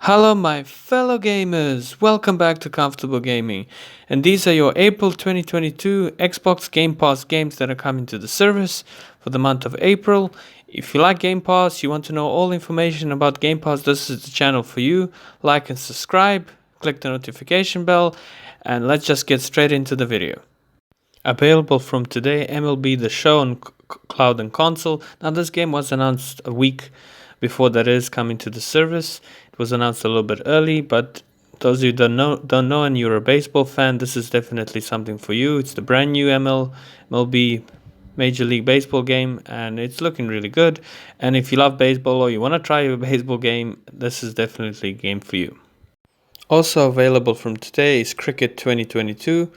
Hello, my fellow gamers! Welcome back to Comfortable Gaming. And these are your April 2022 Xbox Game Pass games that are coming to the service for the month of April. If you like Game Pass, you want to know all information about Game Pass, this is the channel for you. Like and subscribe, click the notification bell, and let's just get straight into the video. Available from today, MLB The Show on cloud and console. Now, this game was announced a week before that is coming to the service. It was announced a little bit early, but those of you don't know and you're a baseball fan, this is definitely something for you. It's the brand new MLB Major League Baseball game, and it's looking really good. And if you love baseball or you want to try a baseball game, this is definitely a game for you. Also available from today is Cricket 2022,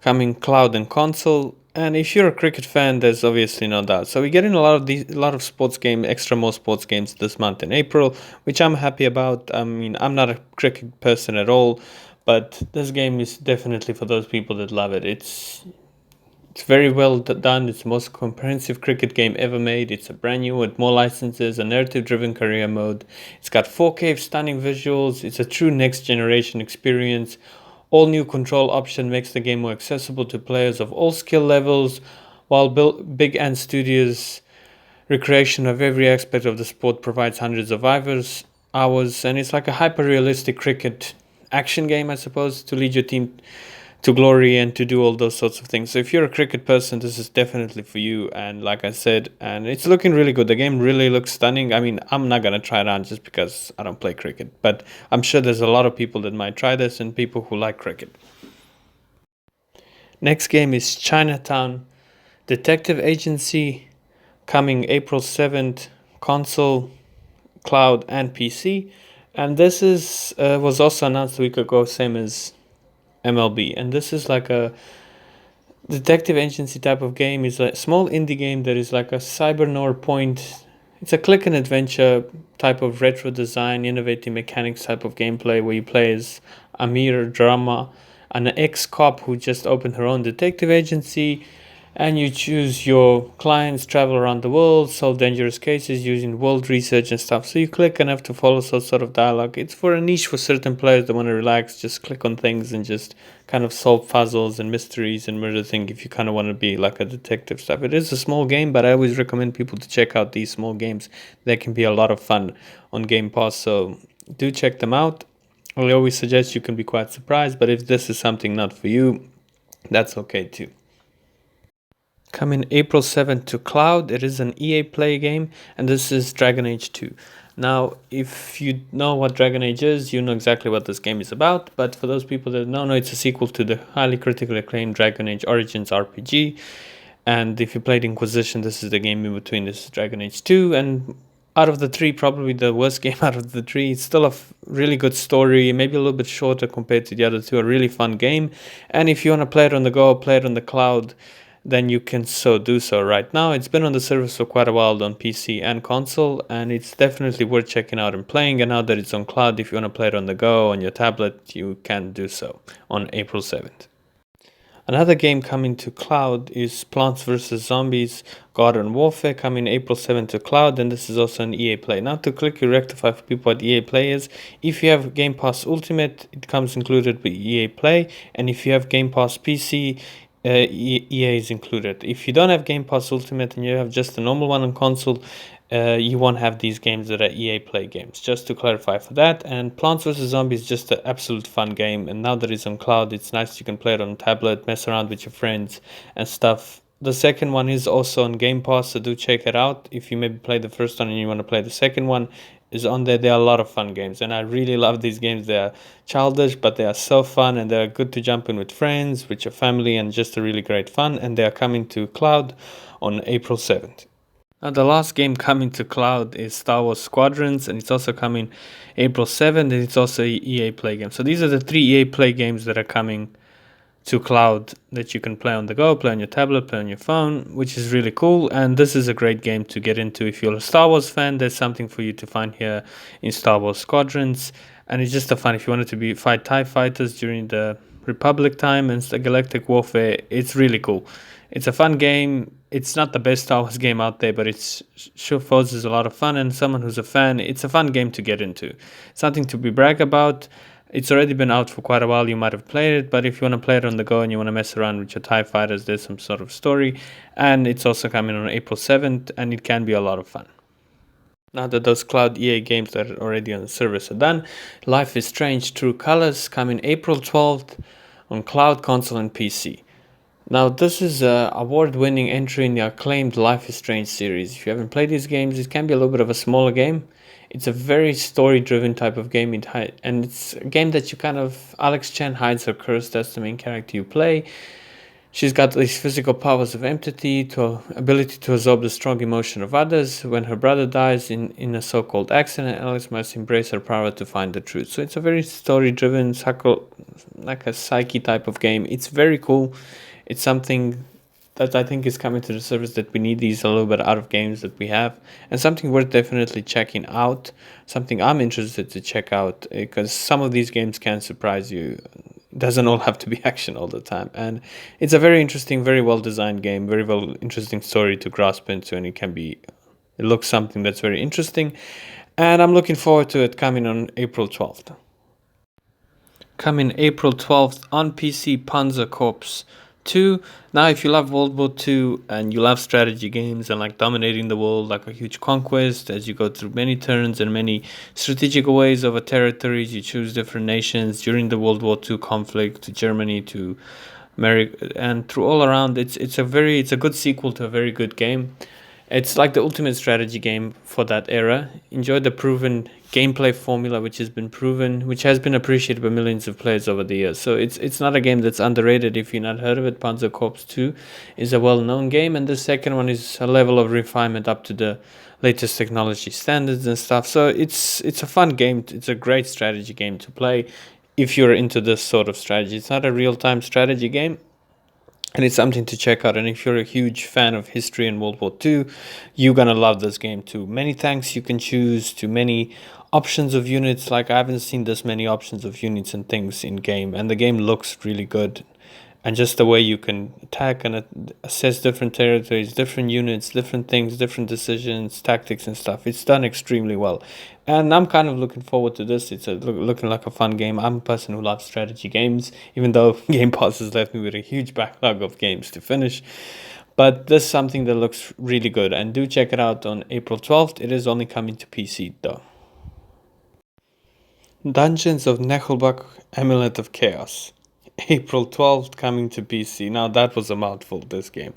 coming cloud and console. And if you're a cricket fan, there's obviously no doubt. So we're getting a lot of sports game, more sports games this month in April, which I'm happy about. I mean, I'm not a cricket person at all, but this game is definitely for those people that love it. It's very well done. It's the most comprehensive cricket game ever made. It's a brand new with more licenses, a narrative-driven career mode. It's got 4K stunning visuals. It's a true next-generation experience. All new control option makes the game more accessible to players of all skill levels, while Big Ant Studios' recreation of every aspect of the sport provides hundreds of hours, and it's like a hyper-realistic cricket action game, I suppose, to lead your team to glory and to do all those sorts of things. So if you're a cricket person, this is definitely for you. And like I said, and it's looking really good. The game really looks stunning. I mean, I'm not going to try it on just because I don't play cricket, but I'm sure there's a lot of people that might try this and people who like cricket. Next game is Chinatown Detective Agency, coming April 7th, console, cloud, and PC. And this was also announced a week ago, same as MLB, and this is like a detective agency type of game. It's a small indie game that is like a cyber noir point. It's a click and adventure type of retro design, innovative mechanics type of gameplay where you play as Amir Drama, an ex-cop who just opened her own detective agency, and you choose your clients, travel around the world, solve dangerous cases using world research and stuff. So you click and have to follow some sort of dialogue. It's for a niche for certain players that want to relax, just click on things and just kind of solve puzzles and mysteries and murder things if you kind of want to be like a detective stuff. It is a small game, but I always recommend people to check out these small games. They can be a lot of fun on Game Pass, so do check them out. I always suggest you can be quite surprised, but if this is something not for you, that's okay too. Coming April 7th to cloud, it is an EA Play game, and this is Dragon Age 2. Now, if you know what Dragon Age is, you know exactly what this game is about, but for those people that don't know, it's a sequel to the highly critically acclaimed Dragon Age Origins RPG, and if you played Inquisition, this is the game in between. This is Dragon Age 2, and out of the three, probably the worst game out of the three. It's still a really good story, maybe a little bit shorter compared to the other two, a really fun game, and if you want to play it on the go, play it on the cloud, then you can do so right now. It's been on the service for quite a while on PC and console, and it's definitely worth checking out and playing. And now that it's on cloud, if you want to play it on the go on your tablet, you can do so on April 7th. Another game coming to cloud is Plants vs. Zombies Garden Warfare, coming April 7th to cloud, and this is also an EA Play. Now to quickly rectify for people what EA Play is, if you have Game Pass Ultimate, it comes included with EA Play, and if you have Game Pass PC, EA is included. If you don't have Game Pass Ultimate and you have just the normal one on console, you won't have these games that are EA Play games. Just to clarify for that. And Plants vs. Zombies is just an absolute fun game, and now that it's on cloud, it's nice. You can play it on tablet, mess around with your friends and stuff. The second one is also on Game Pass, so do check it out. If you maybe play the first one and you want to play the second one, is on there. There are a lot of fun games, and I really love these games. They are childish, but they are so fun, and they're good to jump in with friends, with your family, and just a really great fun. And they are coming to cloud on April 7th. Now, the last game coming to cloud is Star Wars Squadrons, and it's also coming April 7th, and it's also an EA Play game. So these are the three EA Play games that are coming to cloud that you can play on the go, play on your tablet, play on your phone, which is really cool. And this is a great game to get into. If you're a Star Wars fan, there's something for you to find here in Star Wars Squadrons. And it's just a fun, if you wanted to fight TIE fighters during the Republic time and the Galactic Warfare, it's really cool. It's a fun game. It's not the best Star Wars game out there, but it's sure poses a lot of fun. And someone who's a fan, it's a fun game to get into. Something to be brag about. It's already been out for quite a while. You might have played it, but if you want to play it on the go and you want to mess around with your TIE fighters, there's some sort of story. And it's also coming on April 7th, and it can be a lot of fun. Now that those Cloud EA games that are already on the service are done, Life is Strange True Colors coming April 12th on Cloud, console, and PC. Now, this is an award-winning entry in the acclaimed Life is Strange series. If you haven't played these games, it can be a little bit of a smaller game. It's a very story-driven type of game, and it's a game that you kind of... Alex Chen hides her curse, that's the main character you play. She's got these physical powers of empathy, to ability to absorb the strong emotion of others. When her brother dies in a so-called accident, Alex must embrace her power to find the truth. So it's a very story-driven, like a psyche type of game. It's very cool. It's something that I think is coming to the service that we need these a little bit out of games that we have, and something worth definitely checking out. Something I'm interested to check out because some of these games can surprise you. It doesn't all have to be action all the time, and it's a very interesting, very well designed game, very well interesting story to grasp into, and it looks something that's very interesting, and I'm looking forward to it coming on April 12th. Coming April 12th on PC, Panzer Corps 2. Now, if you love World War II and you love strategy games and like dominating the world like a huge conquest, as you go through many turns and many strategic ways over territories, you choose different nations during the World War II conflict, to Germany, to America, and through all around, it's a good sequel to a very good game. It's like the ultimate strategy game for that era. Enjoy the proven gameplay formula, which has been appreciated by millions of players over the years. So it's not a game that's underrated if you've not heard of it. Panzer Corps 2 is a well-known game, and the second one is a level of refinement up to the latest technology standards and stuff. So it's a fun game. It's a great strategy game to play if you're into this sort of strategy. It's not a real-time strategy game, and it's something to check out. And if you're a huge fan of history and World War II, you're gonna love this game too. Many tanks you can choose, to many options of units. Like, I haven't seen this many options of units and things in game, and the game looks really good. And just the way you can attack and assess different territories, different units, different things, different decisions, tactics and stuff. It's done extremely well. And I'm kind of looking forward to this. It's looking like a fun game. I'm a person who loves strategy games, even though Game Pass has left me with a huge backlog of games to finish. But this is something that looks really good. And do check it out on April 12th. It is only coming to PC though. Dungeons of Nechelbach, Amulet of Chaos. April 12th, coming to PC. Now, that was a mouthful, this game.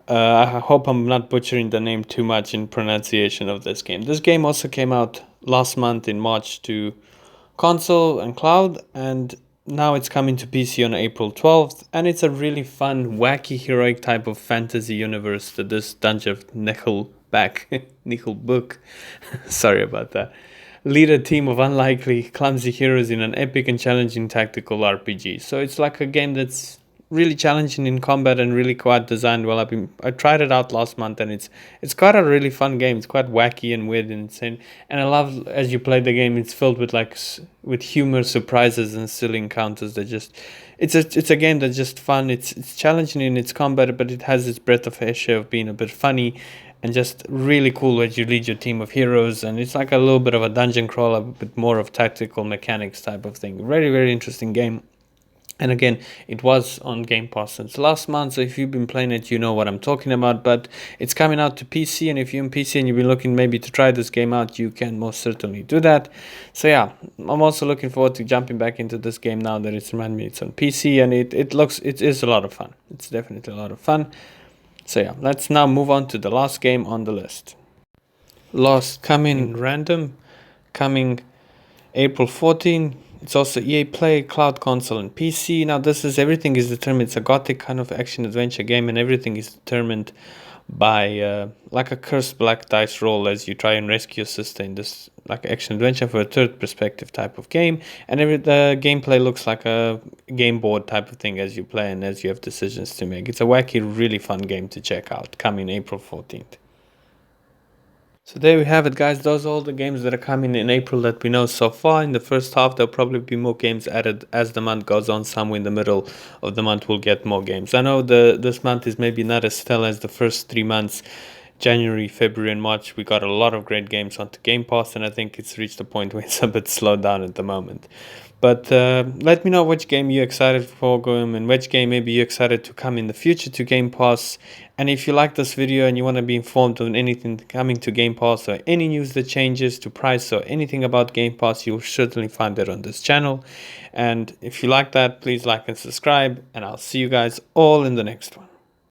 I hope I'm not butchering the name too much in pronunciation of this game. This game also came out last month in March to console and cloud, and now it's coming to PC on April 12th, and it's a really fun, wacky, heroic type of fantasy universe that this Dungeon of Nechelbach, sorry about that, lead a team of unlikely, clumsy heroes in an epic and challenging tactical RPG. So it's like a game that's really challenging in combat and really quite designed well. I tried it out last month, and it's quite a really fun game. It's quite wacky and weird and insane. And I love, as you play the game, it's filled with with humor, surprises, and silly encounters that just... It's a game that's just fun. It's challenging in its combat, but it has this breath of fresh air of being a bit funny and just really cool as you lead your team of heroes. And it's like a little bit of a dungeon crawler, but more of tactical mechanics type of thing. Very, very interesting game. And again, it was on Game Pass since last month, so if you've been playing it, you know what I'm talking about. But it's coming out to PC, and if you're on PC and you've been looking maybe to try this game out, you can most certainly do that. So yeah, I'm also looking forward to jumping back into this game now that it's reminded me it's on PC, and it is a lot of fun. It's definitely a lot of fun. So yeah, let's now move on to the last game on the list. Last coming random, coming April 14. It's also EA Play, Cloud, Console, and PC. Now, everything is determined. It's a gothic kind of action-adventure game, and everything is determined by like a cursed black dice roll as you try and rescue your sister in this like action-adventure for a third perspective type of game. And the gameplay looks like a game board type of thing as you play and as you have decisions to make. It's a wacky, really fun game to check out, coming April 14th. So there we have it, guys. Those are all the games that are coming in April that we know so far. In the first half, there'll probably be more games added as the month goes on. Somewhere in the middle of the month, we'll get more games. I know this month is maybe not as stellar as the first 3 months. January, February, and March, we got a lot of great games onto Game Pass, and I think it's reached a point where it's a bit slowed down at the moment. But let me know which game you're excited for going and which game maybe you're excited to come in the future to Game Pass. And if you like this video and you want to be informed on anything coming to Game Pass or any news that changes to price or anything about Game Pass, you'll certainly find it on this channel. And if you like that, please like and subscribe, and I'll see you guys all in the next one.